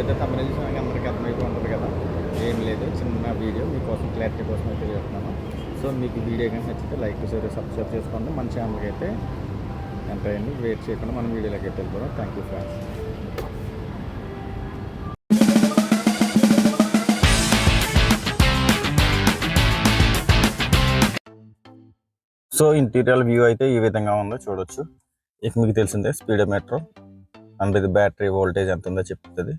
అయితే తమిళ చూసినాక అందరికీ అర్థమైపోయి ఉంటుంది కదా. ఏం లేదు, చిన్న వీడియో మీకోసం క్లారిటీ కోసం అయితే చేస్తున్నాను. సో మీకు వీడియో కానీ నచ్చితే లైక్ షేర్ సబ్స్క్రైబ్ చేసుకోండి. మన ఛానల్కి అయితే ఎంటర్ అయ్యండి. వెయిట్ చేయకుండా మనం వీడియోలోకి అయితే వెళ్ళిపోదాం. Thank you friends. So interior view అయితే ఈ విధంగా ఉందో చూడొచ్చు. ఇక మీకు తెలిసిందే స్పీడోమీటర్ అండ్ ఇది బ్యాటరీ వోల్టేజ్ ఎంత ఉందో చెప్తుంది.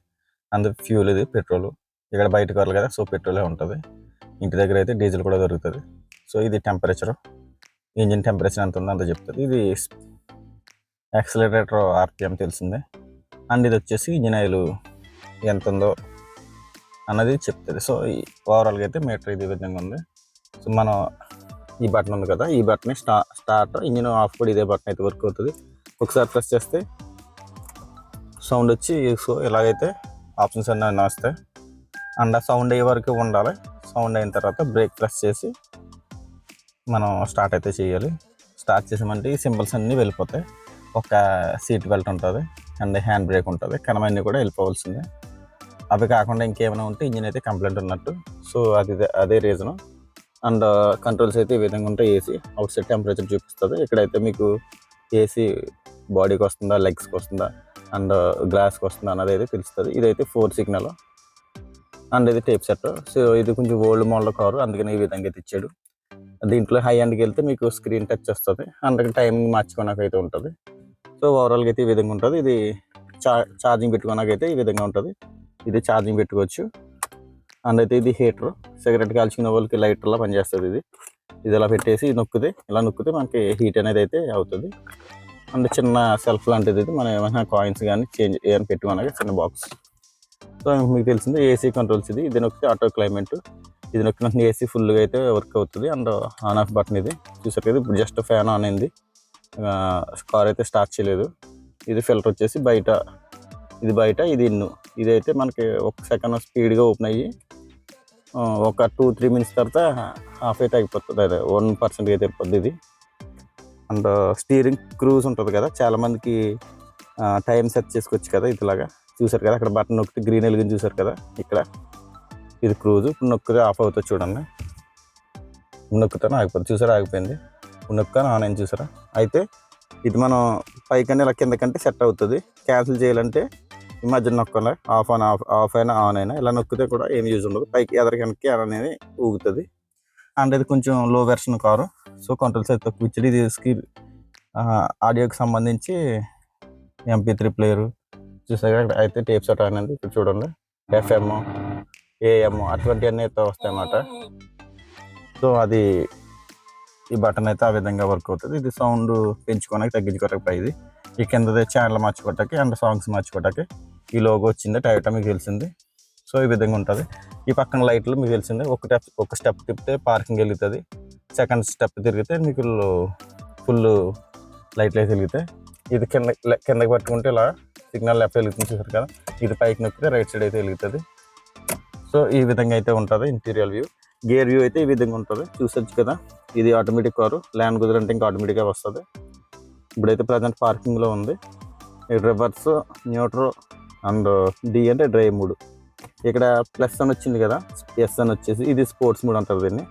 అండ్ ఫ్యూల్ ఇది పెట్రోల్. ఇక్కడ బయటకు వెళ్ళాలి కదా, సో పెట్రోలే ఉంటుంది. ఇంటి దగ్గర అయితే డీజిల్ కూడా దొరుకుతుంది. సో ఇది టెంపరేచర్, ఇంజిన్ టెంపరేచర్ ఎంత ఉందో అంత చెప్తుంది. ఇది యాక్సిలరేటర్ ఆర్పిఎం తెలిసిందే. అండ్ ఇది వచ్చేసి ఇంజిన్ ఆయిల్ ఎంత ఉందో అన్నది చెప్తుంది. సో ఓవరాల్గా అయితే మీటర్ ఇది విధంగా ఉంది. సో మనం ఈ బటన్ ఉంది కదా, ఈ బటన్ స్టార్ట్ ఇంజిన్ ఆఫ్ కూడా ఇదే బటన్ అయితే వర్క్ అవుతుంది. ఒకసారి ప్రెస్ చేస్తే సౌండ్ వచ్చి సో ఇలాగైతే ఆప్షన్స్ అన్నీ వస్తాయి. అండ్ ఆ సౌండ్ అయ్యే వరకు ఉండాలి. సౌండ్ అయిన తర్వాత బ్రేక్ ప్రెస్ చేసి మనం స్టార్ట్ అయితే చేయాలి. స్టార్ట్ చేసామంటే ఈ సింబల్స్ అన్నీ వెళ్ళిపోతాయి. ఒక సీట్ బెల్ట్ ఉంటుంది అండ్ హ్యాండ్ బ్రేక్ ఉంటుంది. కనమన్నీ కూడా వెళ్ళిపోవాల్సిందే. అవి కాకుండా ఇంకేమైనా ఉంటే ఇంజిన్ అయితే కంప్లైంట్ ఉన్నట్టు. సో అదే రీజను. అండ్ కంట్రోల్స్ అయితే ఈ విధంగా ఉంటాయి. ఏసీ అవుట్ సైడ్ టెంపరేచర్ చూపిస్తుంది. ఇక్కడైతే మీకు ఏసీ బాడీకి వస్తుందా, లెగ్స్కి వస్తుందా, అండ్ గ్లాస్కి వస్తుందా అన్నది అయితే తెలుస్తుంది. ఇదైతే 4 సిగ్నల్ అండ్ ఇది టేప్ సెట్. సో ఇది కొంచెం ఓల్డ్ మోడల్ కారు, అందుకని ఈ విధంగా అయితే ఇచ్చాడు. దీంట్లో హై ఎండ్కి వెళ్తే మీకు స్క్రీన్ టచ్ వస్తుంది. అందుకని టైమింగ్ మార్చుకోవడానికి అయితే ఉంటుంది. సో ఓవరాల్గా అయితే ఈ విధంగా ఉంటుంది. ఇది ఛార్జింగ్ పెట్టుకోవడానికి అయితే ఈ విధంగా ఉంటుంది. ఇది ఛార్జింగ్ పెట్టుకోవచ్చు. అండ్ అయితే ఇది హీటర్, సిగరెట్ కాల్చుకునే వాళ్ళకి లైటర్లా పనిచేస్తుంది. ఇది ఇలా పెట్టేసి ఇలా నొక్కితే మనకి హీట్ అనేది అయితే అవుతుంది. అండ్ చిన్న సెల్ఫ్ లాంటిది ఇది. మనం ఏమైనా కాయిన్స్ కానీ చేంజ్ ఏమైనా పెట్టుకోవడానికి చిన్న బాక్స్. సో మీకు తెలిసింది ఏసీ కంట్రోల్స్. ఇది నొక్కితే ఆటో క్లైమేట్. ఇది నొక్కిన ఏసీ ఫుల్గా అయితే వర్క్ అవుతుంది. అండ్ ఆన్ ఆఫ్ బటన్ ఇది చూసారు కదా. ఇప్పుడు జస్ట్ ఫ్యాన్ ఆన్ అయింది, కార్ అయితే స్టార్ట్ చేయలేదు. ఇది ఫిల్టర్ వచ్చేసి బయట, ఇది బయట, ఇది ఇన్ను. ఇదైతే మనకి 1 సెకండ్ స్పీడ్గా ఓపెన్ అయ్యి ఒక 2-3 మినిట్స్ తర్వాత హాఫ్ అయితే అయిపోతుంది. అదే 1% అయితే అయిపోద్ది ఇది. అండ్ స్టీరింగ్ క్రూజ్ ఉంటుంది కదా, చాలామందికి టైం సెట్ చేసుకోవచ్చు కదా. ఇదిలాగా చూసారు కదా, అక్కడ బటన్ నొక్కితే గ్రీన్ వెలిగింది చూసారు కదా. ఇక్కడ ఇది క్రూజ్. ఇప్పుడు నొక్కితే ఆఫ్ అవుతుంది చూడండి. నొక్కుతాను ఆగిపోతుంది చూసారా, ఆగిపోయింది. నొక్కాను ఆన్ అయింది చూసారా. అయితే ఇది మనం పైకన్నా ఇలా కిందకంటే సెట్ అవుతుంది. క్యాన్సిల్ చేయాలంటే ఈ మధ్య నొక్కాలి. ఆఫ్ అయినా ఆన్ అయినా ఇలా నొక్కితే కూడా ఏమి యూజ్ ఉండదు. పైకి ఎదరికనికి అనేది ఊగుతుంది. అండ్ ఇది కొంచెం లో వెర్షన్ కారు. సో కంట్రోల్స్ అయితే తక్కువ ఇచ్చాడు. ఇది స్క్రీన్ ఆడియోకి సంబంధించి MP3 ప్లేయరు చూసారు. అయితే టేప్ సెట్ అనేది ఇక్కడ చూడండి. FM, AM అటువంటివన్నీ అయితే వస్తాయి అన్నమాట. సో అది ఈ బటన్ అయితే ఆ విధంగా వర్క్ అవుతుంది. ఇది సౌండ్ పెంచుకోవడానికి తగ్గించుకోవడానికి పైది. ఈ కిందదే ఛానల్ మార్చుకోవటానికి అండ్ సాంగ్స్ మార్చుకోవటానికి ఈ లోగో వచ్చింది. టయోటా మీకు తెలిసింది. సో ఈ విధంగా ఉంటుంది. ఈ పక్కన లైట్లు మీకు తెలిసింది. ఒక స్టెప్ తిప్పితే పార్కింగ్ వెలుగుతుంది. సెకండ్ స్టెప్ తిరిగితే మీకు ఫుల్ లైట్లు అయితే వెలుగుతాయి. ఇది కిందకి పట్టుకుంటే ఇలా సిగ్నల్ లెఫ్ట్ వెలుగుతుంది చూసారు కదా. ఇది పైకి నొక్కితే రైట్ సైడ్ అయితే వెలుగుతుంది. సో ఈ విధంగా అయితే ఉంటుంది ఇంటీరియర్ వ్యూ. గేర్ వ్యూ అయితే ఈ విధంగా ఉంటుంది చూసొచ్చు కదా. ఇది ఆటోమేటిక్ కారు. ల్యాండ్ కుదిరంటే ఇంకా ఆటోమేటిక్గా వస్తుంది. ఇప్పుడైతే ప్రజెంట్ పార్కింగ్లో ఉంది. రివర్స్, న్యూట్రల్ అండ్ డి అంటే డ్రైవ్ మూడ్. ఇక్కడ ప్లస్ అని వచ్చింది కదా, ఎస్ అని వచ్చేసి ఇది స్పోర్ట్స్ మూడ్ అంటారు దీన్ని.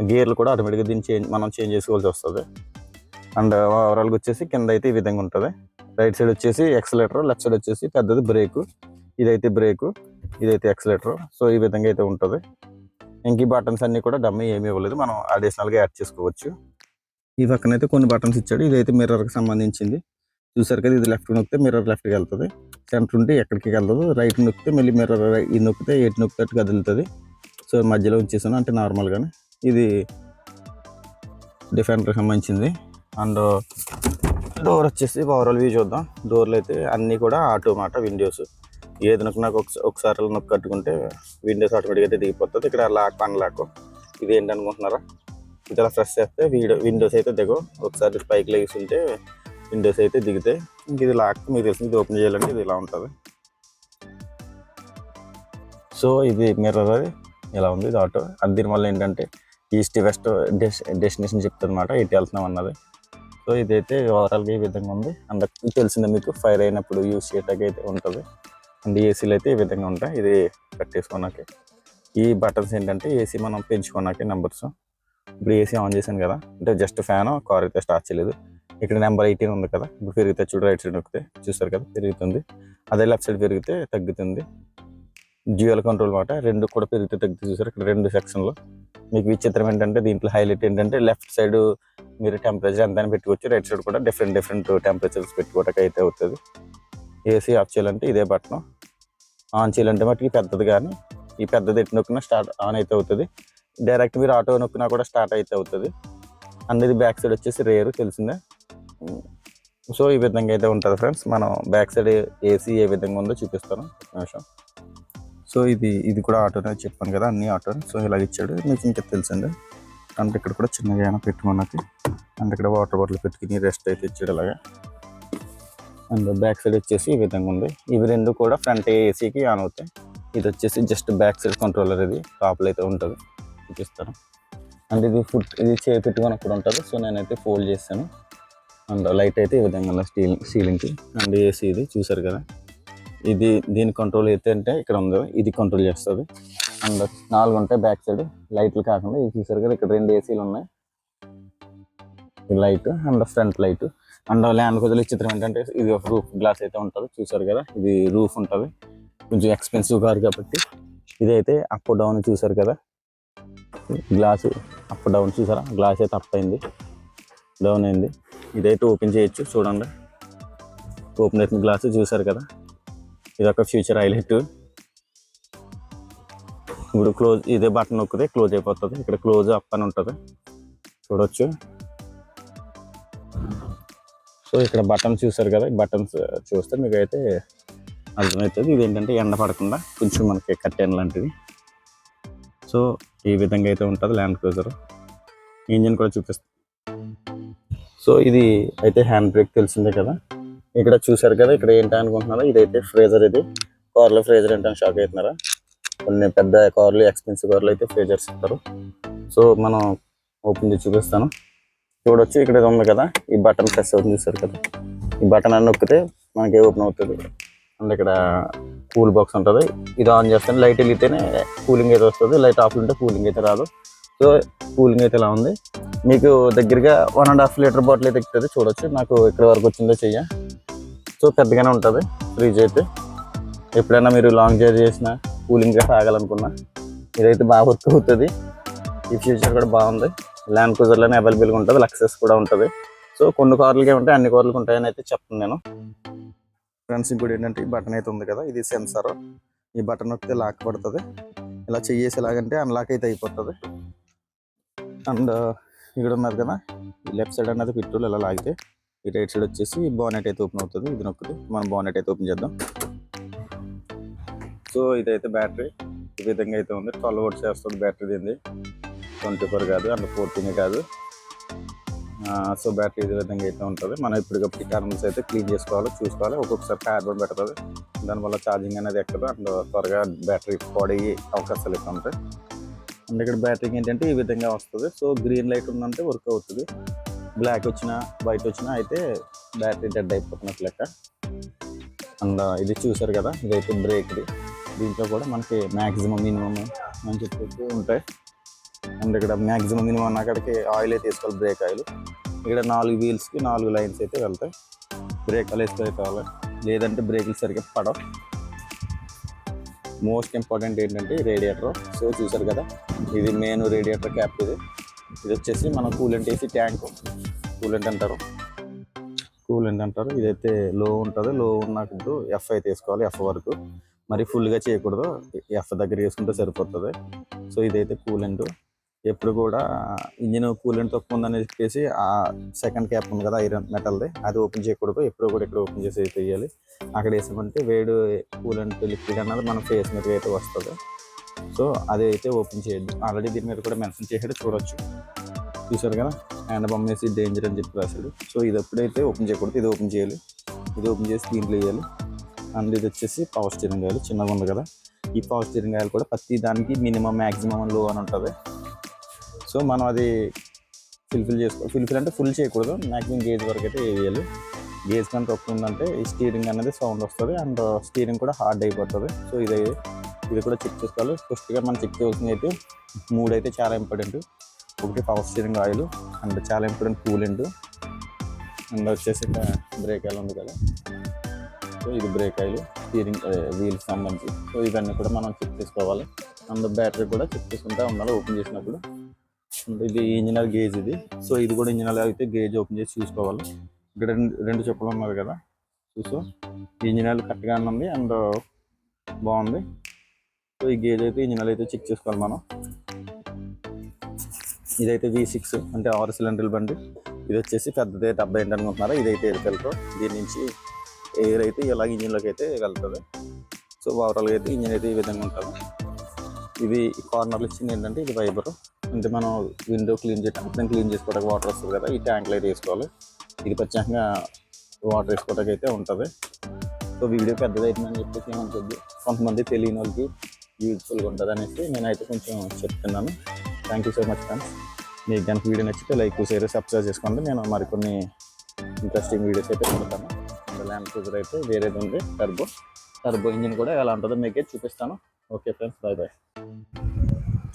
గేర్లు కూడా ఆటోమేటిక్గా దీన్ని మనం చేంజ్ చేసుకోవాల్సి వస్తుంది. అండ్ ఓవరాల్గా వచ్చేసి కింద అయితే ఈ విధంగా ఉంటుంది. రైట్ సైడ్ వచ్చేసి ఎక్సలేటర్, లెఫ్ట్ సైడ్ వచ్చేసి పెద్దది బ్రేకు. ఇదైతే బ్రేకు, ఇదైతే ఎక్సలేటర్. సో ఈ విధంగా అయితే ఉంటుంది. ఇంక ఈ బటన్స్ అన్నీ కూడా డమ్మీ ఏమీ ఇవ్వలేదు, మనం అడిషనల్గా యాడ్ చేసుకోవచ్చు. ఈ పక్కన అయితే కొన్ని బటన్స్ ఇచ్చాడు. ఇదైతే మిర్రర్కి సంబంధించింది చూసారు కదా. ఇది లెఫ్ట్ నొక్కితే మిర్రర్ లెఫ్ట్కి వెళ్తుంది. సెంటర్ ఉంటే ఎక్కడికి వెళ్ళదు. రైట్ నొక్కితే మళ్ళీ మిర్రర్ ఇది నొక్కితే ఎటు నొక్కితే కదులుతుంది. సో మధ్యలో ఉంచేసాను అంటే నార్మల్గానే. ఇది డిఫెండర్కి సంబంధించింది. అండ్ డోర్ వచ్చేసి ఓవరాల్ వ్యూ చూద్దాం. డోర్లు అయితే అన్నీ కూడా ఆటో మాట. విండోస్ ఏది నాకు ఒకసారి నొక్కి కట్టుకుంటే విండోస్ ఆటోమేటిక్గా అయితే దిగిపోతుంది. ఇక్కడ లాక్ అన్లాక్. ఇది ఏంటనుకుంటున్నారా, ఇది ఇలా ప్రెస్ చేస్తే విండోస్ అయితే దిగవు. ఒకసారి పైకి లేస్తుంటే విండోస్ అయితే దిగితే ఇంక ఇది లాక్ మీకు తెలిసింది. ఇది ఓపెన్ చేయాలంటే ఇది ఇలా ఉంటుంది. సో ఇది మిర్రర్ అది ఇలా ఉంది. ఇది ఆటో. అది దీనివల్ల ఏంటంటే ఈస్ట్ వెస్ట్ డెస్టినేషన్ చెప్తుంది అనమాట, ఇటు వెళ్తున్నాం అన్నది. సో ఇదైతే ఓవరాల్గా ఈ విధంగా ఉంది. అండ్ తెలిసిందే మీకు ఫైర్ అయినప్పుడు యూస్ చేయటానికి అయితే ఉంటుంది. అండ్ ఏసీలు అయితే ఈ విధంగా ఉంటాయి. ఇది కట్టేసుకున్నాక ఈ బటన్స్ ఏంటంటే ఏసీ మనం పెంచుకున్నాక నెంబర్స్. ఇప్పుడు ఏసీ ఆన్ చేశాను కదా, అంటే జస్ట్ ఫ్యాన్, కార్ అయితే స్టార్ట్ చేయలేదు. ఇక్కడ నెంబర్ 18 ఉంది కదా, ఇప్పుడు పెరిగితే చూడు, రైట్ సైడ్ నొక్కితే చూస్తారు కదా పెరుగుతుంది. అదే లెఫ్ట్ సైడ్ పెరిగితే తగ్గుతుంది. డ్యూయల్ కంట్రోల్ మాట, రెండు కూడా పెరిగితే తగ్గుతుంది. చూసారు ఇక్కడ 2 సెక్షన్లో. మీకు విచిత్రం ఏంటంటే దీంట్లో హైలైట్ ఏంటంటే లెఫ్ట్ సైడ్ మీరు టెంపరేచర్ ఎంత అని పెట్టుకోవచ్చు, రైట్ సైడ్ కూడా డిఫరెంట్ టెంపరేచర్స్ పెట్టుకోవడానికి అయితే అవుతుంది. ఏసీ ఆఫ్ చేయాలంటే ఇదే బటన్, ఆన్ చేయాలంటే మటుకి పెద్దది, కానీ ఈ పెద్దది ఎటు నొక్కినా స్టార్ట్ ఆన్ అయితే అవుతుంది. డైరెక్ట్ మీరు ఆటో నొక్కినా కూడా స్టార్ట్ అయితే అవుతుంది. అనేది బ్యాక్ సైడ్ వచ్చేసి రేరు, తెలిసిందే. సో ఈ విధంగా అయితే ఉంటుంది ఫ్రెండ్స్. మనం బ్యాక్ సైడ్ ఏసీ ఏ విధంగా ఉందో చూపిస్తాను నిమిషం. సో ఇది కూడా ఆటోనే చెప్పాను కదా, అన్ని ఆటో. సో ఇలా ఇచ్చాడు, మీకు ఇంకా తెలిసిందే. అంటే ఇక్కడ కూడా చిన్నగా ఏమైనా పెట్టుకున్నట్టు, అంటే ఇక్కడ వాటర్ బాటిల్ పెట్టుకుని రెస్ట్ అయితే ఇచ్చాడు అలాగా. అండ్ బ్యాక్ సైడ్ వచ్చేసి ఈ విధంగా ఉంది. ఇవి రెండు కూడా ఫ్రంట్ ఏసీకి ఆన్ అవుతాయి. ఇది వచ్చేసి జస్ట్ బ్యాక్ సైడ్ కంట్రోలర్, ఇది టాప్లో అయితే ఉంటుంది, చూపిస్తాను. అండ్ ఇది ఇది పెట్టుకున్నప్పుడు ఉంటుంది. సో నేనైతే ఫోల్డ్ చేస్తాను. అండ్ లైట్ అయితే ఈ విధంగా సీలింగ్కి. అండ్ ఏసీ ఇది చూసారు కదా, ఇది దీని కంట్రోల్ అయితే అంటే ఇక్కడ ఉందో ఇది కంట్రోల్ చేస్తుంది. అండ్ 4 ఉంటాయి బ్యాక్ సైడ్ లైట్లు కాకుండా. ఇది చూసారు కదా, ఇక్కడ 2 ఏసీలు ఉన్నాయి, ఈ light and front light. And land కొద్దిగా చిత్రం ఏంటంటే ఇది ఒక రూఫ్ గ్లాస్ అయితే ఉంటుంది, చూసారు కదా. ఇది రూఫ్ ఉంటుంది, కొంచెం ఎక్స్పెన్సివ్ కార్ కాబట్టి. ఇదైతే అప్ డౌన్ చూసారు కదా, గ్లాసు అప్ డౌన్ చూసారా, గ్లాస్ అయితే అప్ అయింది, డౌన్ అయింది. ఇదైతే ఓపెన్ చేయొచ్చు, చూడండి. ఓపెన్ అయిన గ్లాసు చూసారు కదా, ఇది ఒక ఫ్యూచర్ హైలైట్. ఇప్పుడు క్లోజ్, ఇదే బటన్ నొక్కితే క్లోజ్ అయిపోతుంది. ఇక్కడ క్లోజ్ అప్ అని ఉంటుంది, చూడొచ్చు. సో ఇక్కడ బటన్స్ చూసారు కదా, ఈ బటన్స్ చూస్తే మీకు అయితే అర్థమవుతుంది. ఇది ఏంటంటే ఎండ పడకుండా కొంచెం మనకి కట్టెన్ లాంటిది. సో ఈ విధంగా అయితే ఉంటుంది ల్యాండ్ క్రూజర్. ఇంజిన్ కూడా చూపిస్తుంది. సో ఇది అయితే హ్యాండ్ బ్రేక్ తెలిసిందే కదా. ఇక్కడ చూసారు కదా, ఇక్కడ ఏంటి అనుకుంటున్నారా, ఇదైతే ఫ్రేజర్. ఇది కార్లో ఫ్రేజర్ ఏంటని షాక్ అవుతున్నారా? కొన్ని పెద్ద కార్లు, ఎక్స్పెన్సివ్ కార్లు అయితే ఫ్రేజర్స్ ఇస్తారు. సో మనం ఓపెన్ చేసి చూపిస్తాను, చూడొచ్చు. ఇక్కడ ఇది ఉంది కదా, ఈ బటన్ ప్రెస్ అవుతుంది, చూసారు కదా. ఈ బటన్ అని నొక్కితే మనకి ఓపెన్ అవుతుంది. అండ్ ఇక్కడ కూల్ బాక్స్ ఉంటుంది. ఇది ఆన్ చేస్తాను, లైట్ వెలిగితేనే కూలింగ్ అయితే వస్తుంది, లైట్ ఆఫ్ ఉంటే కూలింగ్ అయితే రాదు. సో కూలింగ్ అయితే ఇలా ఉంది. మీకు దగ్గరగా 1.5 లీటర్ బాటిల్ అయితే ఎక్కుతుంది, చూడొచ్చు. నాకు ఇక్కడ వరకు వచ్చిందో చెయ్య. సో పెద్దగానే ఉంటుంది ఫ్రిడ్జ్ అయితే. ఎప్పుడైనా మీరు లాంగ్ జర్నీ చేసినా, కూలింగ్గా తాగాలనుకున్నా ఇదైతే బాగా వర్క్ అవుతుంది. ఈ ఫ్యూచర్ కూడా బాగుంది. ల్యాండ్ క్రూజర్లోనే అవైలబుల్గా ఉంటుంది, లక్సెస్ కూడా ఉంటుంది. సో కొన్ని కార్లకే ఉంటాయి, అన్ని కార్లకు ఉంటాయని అయితే చెప్తాను నేను. ఫ్రెండ్స్ ఇంకోటి ఏంటంటే ఈ బటన్ అయితే ఉంది కదా, ఇది సెన్సార్. ఈ బటన్ నొక్కితే లాక్ పడుతుంది. ఇలా చెయ్యేసి ఎలాగంటే అన్లాక్ అయితే అయిపోతుంది. అండ్ ఇక్కడ ఉన్నారు కదా, లెఫ్ట్ సైడ్ అనేది పెట్రోల్ ఇలా లాగితే, ఈ రైట్ సైడ్ వచ్చేసి బానెట్ అయితే ఓపెన్ అవుతుంది. ఇది నొక్కితే మనం బానెట్ అయితే ఓపెన్ చేద్దాం. సో ఇదైతే బ్యాటరీ ఈ విధంగా అయితే ఉంది. 12 వోల్ట్స్ వస్తుంది బ్యాటరీ. దీన్ని 24 కాదు, అండ్ 14 కాదు. సో బ్యాటరీ ఇదే విధంగా అయితే ఉంటుంది. మనం ఇప్పటికప్పుడు టర్మ్స్ అయితే క్లీన్ చేసుకోవాలి, చూసుకోవాలి. ఒక్కొక్కసారి కార్బన్ పెడుతుంది, దానివల్ల ఛార్జింగ్ అనేది ఎక్కదు, అండ్ త్వరగా బ్యాటరీ పాడయ్యే అవకాశాలు అయితే ఉంటాయి. అండ్ ఇక్కడ బ్యాటరీకి ఏంటంటే ఈ విధంగా వస్తుంది. సో గ్రీన్ లైట్ ఉందంటే వర్క్ అవుతుంది, బ్లాక్ వచ్చినా వైట్ వచ్చినా అయితే బ్యాటరీ డెడ్ అయిపోతున్నట్టు లెక్క. అండ్ ఇది చూసారు కదా, ఇదైతే బ్రేక్ది. దీంట్లో కూడా మనకి మ్యాక్సిమం మినిమం అని చెప్పి ఉంటాయి. అండ్ ఇక్కడ మ్యాక్సిమం మినిమం అన్న అక్కడికి ఆయిల్ అయితే వేసుకోవాలి, బ్రేక్ ఆయిల్. ఇక్కడ 4 వీల్స్కి 4 లైన్స్ అయితే వెళ్తాయి. బ్రేక్ ఆయిల్ వేసుకోవాలి, లేదంటే బ్రేకులు సరిగ్గా పడవు. మోస్ట్ ఇంపార్టెంట్ ఏంటంటే రేడియేటర్. సో చూసారు కదా, ఇది మెయిన్ రేడియేటర్ క్యాప్. ఇది వచ్చేసి మన కూలెంట్ వేసి ట్యాంక్, కూలెంట్ అంటారు. ఇదైతే లో ఉంటుంది. లో ఉన్నప్పుడు ఎఫ్ అయితే వేసుకోవాలి, ఎఫ్ వరకు. మరి ఫుల్గా చేయకూడదు, ఎఫ్ దగ్గర వేసుకుంటే సరిపోతుంది. సో ఇదైతే కూలెంట్. ఎప్పుడు కూడా ఇంజిన్ కూలెంట్ తక్కువ ఉందని చెప్పేసి ఆ సెకండ్ క్యాప్ ఉంది కదా, ఐరన్ మెటల్ది, అది ఓపెన్ చేయకూడదు. ఎప్పుడు కూడా ఇక్కడ ఓపెన్ చేసి అయితే వేయాలి. అక్కడ వేసామంటే వేడి కూలెంట్ లిక్విడ్ అన్నది మన ఫేస్ మీద అయితే వస్తుంది. సో అది అయితే ఓపెన్ చేయొద్దు. ఆల్రెడీ దీని మీద కూడా మెన్షన్ చేసాడు, చూడొచ్చు. చూసారు కదా, హ్యాండ్ బమ్ వేసి డేంజర్ అని చెప్పి రాశాడు. సో ఇది ఎప్పుడైతే ఓపెన్ చేయకూడదు, ఇది ఓపెన్ చేయాలి. ఇది ఓపెన్ చేసి దీంట్లో వేయాలి. అండ్ ఇది వచ్చేసి పవర్ స్టీరింగ్ ఆయిల్, చిన్నగా ఉంది కదా. ఈ పవర్ స్టీరింగ్ ఆయిల్ కూడా ప్రతి దానికి మినిమం, మ్యాక్సిమం, లో అని ఉంటుంది. సో మనం అది ఫిల్ఫిల్ చేసుకోవాలి. ఫిల్ఫిల్ అంటే ఫుల్ చేయకూడదు, మ్యాక్సిమం గేజ్ వరకు అయితే వేయాలి. గేజ్ కానీ తక్కువ ఉందంటే ఈ స్టీరింగ్ అనేది సౌండ్ వస్తుంది అండ్ స్టీరింగ్ కూడా హార్డ్ అయిపోతుంది. సో ఇది కూడా చెక్ చేసుకోవాలి. ఫస్ట్గా మనం చెక్ చేయాల్సింది అయితే 3 అయితే చాలా ఇంపార్టెంట్. ఒకటి పవర్ స్టీరింగ్ ఆయిల్ అండ్ చాలా ఇంపార్టెంట్ కూలెంట్ అండ్ వచ్చేసి బ్రేక్ ఆయిల్ ఉంది కదా. సో ఇది బ్రేక్ ఆయిల్, స్టీరింగ్ వీల్కి సంబంధించి. సో ఇవన్నీ కూడా మనం చెక్ చేసుకోవాలి. అండ్ బ్యాటరీ కూడా చెక్ చేసుకుంటూ ఉండాలి ఓపెన్ చేసినప్పుడు. ఇది ఇంజినల్ గేజ్ ఇది. సో ఇది కూడా ఇంజినల్ అయితే గేజ్ ఓపెన్ చేసి చూసుకోవాలి. ఇక్కడ రెండు చెప్పులు ఉన్నారు కదా. చూసో ఇంజినల్ కరెక్ట్గా ఉంది అండ్ బాగుంది. సో ఈ గేజ్ అయితే ఇంజినల్ అయితే చెక్ చేసుకోవాలి మనం. ఇదైతే V6 అంటే 6 సిలిండర్ల బండి. ఇది వచ్చేసి పెద్దది 70 అనుకుంటున్నారా. ఇదైతే ఎయిర్ ఫిల్టర్. దీని నుంచి ఎయిర్ అయితే ఇలాగ ఇంజిన్లోకి అయితే వెళ్తుంది. సో ఓవరాల్గా అయితే ఇంజిన్ అయితే ఈ విధంగా ఉంటుంది. ఇది కార్నర్లు ఇచ్చింది ఏంటంటే ఇది వైబర్. అంటే మనం విండో క్లీన్ చేయడానికి క్లీన్ చేసుకోవడానికి వాటర్ వస్తుంది కదా, ఈ ట్యాంక్లో అయితే వేసుకోవాలి. ఇది ప్రత్యేకంగా వాటర్ వేసుకోవడానికి అయితే ఉంటుంది. సో వీడియో పెద్దది అవుతుందని చెప్పేసి ఏమనుకోద్దు, కొంతమంది తెలియని వాళ్ళకి యూజ్ఫుల్గా ఉంటుంది అనేసి నేనైతే కొంచెం చెప్తున్నాను. Thank you so much friends. మీకు కనుక వీడియో నచ్చితే లైక్ షేర్ సబ్స్క్రైబ్ చేసుకోండి. నేను మరికొన్ని ఇంట్రెస్టింగ్ వీడియోస్ అయితే పెడతాను. ల్యాండ్ క్రూజర్ అయితే వేరేది ఉంది, టర్బో ఇంజిన్ కూడా ఎలా ఉంటుందో మీకే చూపిస్తాను. Okay friends, bye bye.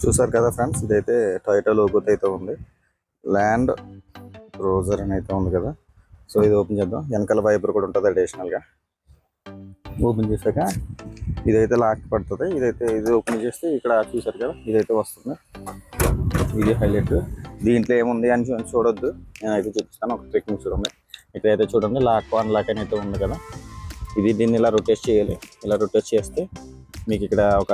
చూసారు కదా ఫ్రెండ్స్, ఇదైతే టొయోటా లోగో అయితే ఉంది. ల్యాండ్ క్రూజర్ అని అయితే ఉంది కదా. సో ఇది ఓపెన్ చేద్దాం. వెనకాల వైపర్ కూడా ఉంటుంది అడిషనల్గా. ఓపెన్ చేశాక ఇదైతే లాక్ పడుతుంది. ఇది ఓపెన్ చేస్తే ఇక్కడ చూసారు కదా ఇదైతే వస్తుంది. ఇది హైలైట్. దీంట్లో ఏముంది అని చూడొద్దు, నేనైతే చూపిస్తాను. ఒక ట్రెక్కింగ్ చూడండి. ఇక్కడైతే చూడండి లాక్ అని అయితే ఉంది కదా. దీన్ని ఇలా రొటేట్ చేయాలి. ఇలా రొటేట్ చేస్తే మీకు ఇక్కడ ఒక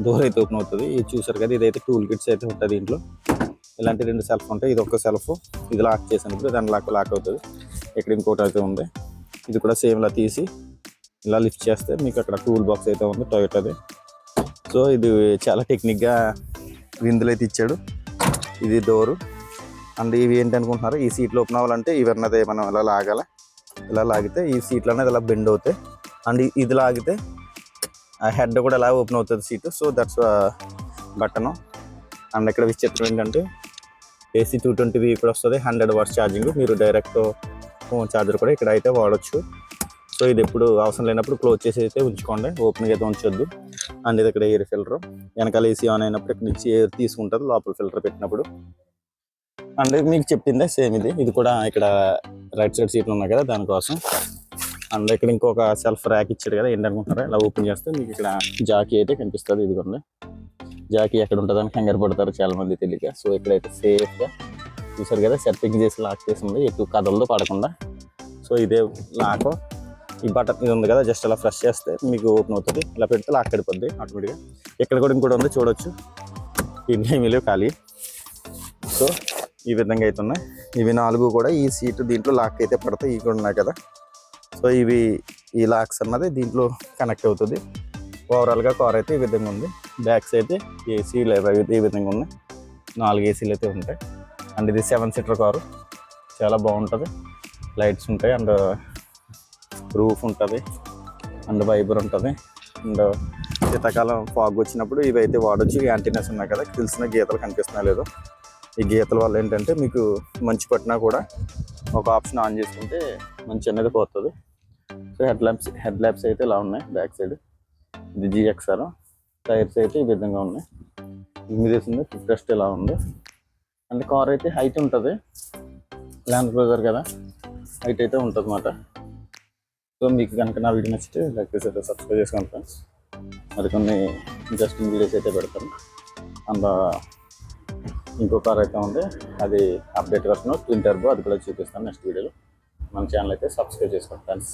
డోర్ అయితే ఓపెన్ అవుతుంది. ఇది చూసారు కదా, ఇదైతే టూల్ కిట్స్ అయితే ఉంటుంది దీంట్లో. ఇలాంటి 2 సెల్ఫ్ ఉంటాయి. ఇది ఒక సెల్ఫ్, ఇది లాక్ చేసాను ఇప్పుడు, దాని లాక్ అవుతుంది. ఇక్కడ ఇంకోటి అయితే ఉంది. ఇది కూడా సేమ్ ఇలా తీసి ఇలా లిఫ్ట్ చేస్తే మీకు అక్కడ టూల్ బాక్స్ అయితే ఉంది టొయోటాది. సో ఇది చాలా టెక్నిక్గా ఇందులో అయితే ఇచ్చాడు. ఇది డోరు అండ్ ఇవి ఏంటి అనుకుంటున్నారు, ఈ సీట్లు ఓపెన్ అవ్వాలంటే ఇవన్నది మనం ఇలా లాగాలి. ఇలా లాగితే ఈ సీట్లు అనేది ఇలా బెండ్ అవుతాయి. అండ్ ఇది లాగితే ఆ హెడ్ కూడా ఇలా ఓపెన్ అవుతుంది seat. So that's button. And ఇక్కడ విచిత్రం ఏంటంటే AC 220V కూడా వస్తుంది. 100 వాట్స్ ఛార్జింగ్. మీరు డైరెక్ట్ ఫోన్ ఛార్జర్ కూడా ఇక్కడ అయితే వాడచ్చు. సో ఇది ఎప్పుడు అవసరం లేనప్పుడు క్లోజ్ చేసి అయితే ఉంచుకోండి, ఓపెన్గా అయితే ఉంచొద్దు. అండ్ ఇది ఇక్కడ ఎయిర్ ఫిల్టర్. వెనకాల AC ఆన్ అయినప్పుడు ఇక్కడ నుంచి ఎయిర్ తీసుకుంటుంది లోపల ఫిల్టర్ పెట్టినప్పుడు. అండ్ మీకు చెప్పిందే సేమ్ ఇది కూడా ఇక్కడ రైట్ సైడ్ సీట్లు ఉన్నాయి కదా దానికోసం. అండ్ ఇక్కడ ఇంకొక సెల్ఫ్ ర్యాక్ ఇచ్చాడు కదా, ఏంటనుకుంటారా, ఇలా ఓపెన్ చేస్తే మీకు ఇక్కడ జాకీ అయితే కనిపిస్తుంది. ఇదిగోండి జాకీ ఎక్కడ ఉంటుందని కంగారు పడతారు చాలామంది తెలియక. సో ఇక్కడైతే సేఫ్గా చూసారు కదా, సెట్టింగ్ చేసి లాక్ చేసి ఉంది, ఎటు కదలదు పడకుండా. సో ఇదే లాక్. ఈ బటన్ ఇది ఉంది కదా, జస్ట్ అలా ఫ్రెష్ చేస్తే మీకు ఓపెన్ అవుతుంది. ఇలా పెడితే లాక్ పడిపోద్ది ఆటోమేటిక్గా. ఇక్కడ కూడా ఇంకోటి ఉంది చూడొచ్చు, ఇంకేమీ లేవు ఖాళీ. సో ఈ విధంగా అయితే ఉన్నాయి. ఇవి 4 కూడా ఈ సీటు దీంట్లో లాక్ అయితే పడతాయి. ఇవి కూడా ఉన్నాయి కదా. సో ఈ లాక్స్ అన్నది దీంట్లో కనెక్ట్ అవుతుంది. ఓవరాల్గా కార్ అయితే ఈ విధంగా ఉంది. బ్యాక్స్ అయితే AC ఈ విధంగా ఉన్నాయి. 4 ACలు అయితే ఉంటాయి. అండ్ ఇది 7 సీటర్ కారు, చాలా బాగుంటుంది. లైట్స్ ఉంటాయి అండ్ రూఫ్ ఉంటుంది అండ్ వైబర్ ఉంటుంది. అండ్ శీతాకాలం ఫాగ్ వచ్చినప్పుడు ఇవి అయితే వాడచ్చు. యాంటీనస్ ఉన్నాయి కదా, తెలిసిన గీతలు కనిపిస్తున్నాయి లేదు. ఈ గీతల వల్ల ఏంటంటే మీకు మంచి పట్టినా కూడా ఒక ఆప్షన్ ఆన్ చేసుకుంటే మంచి అనేది పోతుంది. సో హెడ్ ల్యాంప్స్ అయితే ఇలా ఉన్నాయి బ్యాక్ సైడ్. ఇది GXR. టైర్స్ అయితే ఈ విధంగా ఉన్నాయి. ఇది ఉంది ఫుట్ ఇలా ఉంది. అండ్ కార్ అయితే హైట్ ఉంటుంది, ల్యాండ్ క్రూజర్ కదా, హైట్ అయితే ఉంటుంది అన్నమాట. సో మీకు కనుక నా వీడియో నచ్చితే లైక్ చేసి అయితే సబ్స్క్రైబ్ చేసుకోండి ఫ్రెండ్స్. మరికొన్ని ఇంట్రెస్టింగ్ వీడియోస్ అయితే పెడతాను. అండ్ ఇంకో కార్ అయితే ఉంది, అది అప్డేట్ వర్షన్ ట్విన్ టర్బో, అది కూడా చూపిస్తాను నెక్స్ట్ వీడియోలో. మన ఛానల్ అయితే సబ్స్క్రైబ్ చేసుకోండి ఫ్రెండ్స్.